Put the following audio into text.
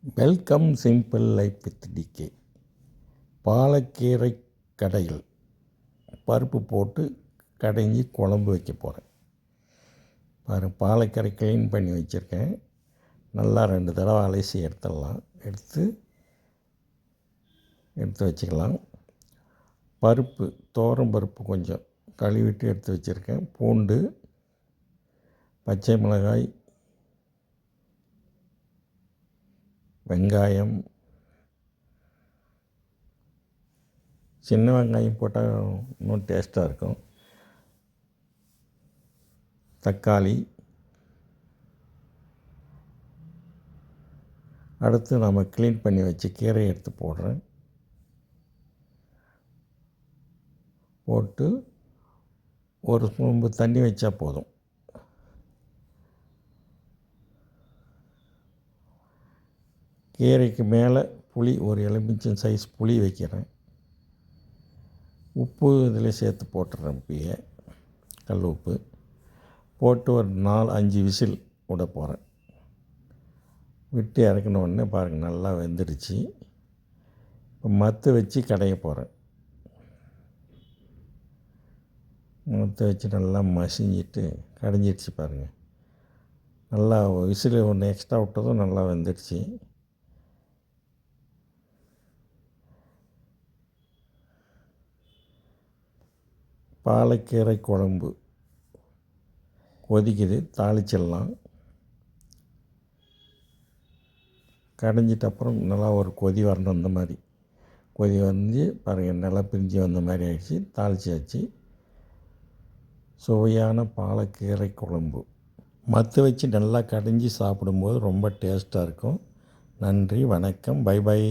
Welcome simple life with DK. பாலக்கீரை கடையில் பருப்பு போட்டு கடைஞ்சி குழம்பு வைக்க போகிறேன். பாலக்கீரை க்ளீன் பண்ணி வச்சுருக்கேன். நல்லா 2 தடவை அலசி எடுத்துடலாம். எடுத்து வச்சுக்கலாம். பருப்பு துவரம் பருப்பு கொஞ்சம் கழுவிட்டு எடுத்து வச்சுருக்கேன். பூண்டு, பச்சை மிளகாய், வெங்காயம், சின்ன வெங்காயம் போட்டால் இன்னும் டேஸ்ட்டாக இருக்கும். தக்காளி, அடுத்து நம்ம க்ளீன் பண்ணி வச்சு கீரையை எடுத்து போடுறேன். போட்டு ஒரு சொம்பு தண்ணி வச்சா போதும். கீரைக்கு மேலே புளி, ஒரு எலுமிச்சம் சைஸ் புளி வைக்கிறேன். உப்பு இதில் சேர்த்து போட்டுறேன். இப்பயே கல் உப்பு போட்டு ஒரு 4-5 விசில் விட போகிறேன். விட்டு இறக்கின உடனே பாருங்கள், நல்லா வெந்துடுச்சு. இப்போ மத்து வச்சு கடைய போகிறேன். மத்து வச்சு நல்லா மசிஞ்சிட்டு கடைஞ்சிடுச்சு பாருங்கள். நல்லா விசில் ஒன்று எக்ஸ்ட்ரா விட்டதும் நல்லா வெந்துடுச்சு. பாலக்கீரை குழம்பு கொதிக்குது, தாளிச்சிடலாம். கடைஞ்சிட்ட அப்புறம் நல்லா ஒரு கொதி வரணும். இந்த மாதிரி கொதி வந்து பாருங்கள், நல்லா பிரிஞ்சு வந்த மாதிரி ஆகிடுச்சு. தாளிச்சாச்சு. சுவையான பாலக்கீரை குழம்பு மத்து வச்சு நல்லா கடைஞ்சி சாப்பிடும்போது ரொம்ப டேஸ்ட்டாக இருக்கும். நன்றி, வணக்கம், பை பை.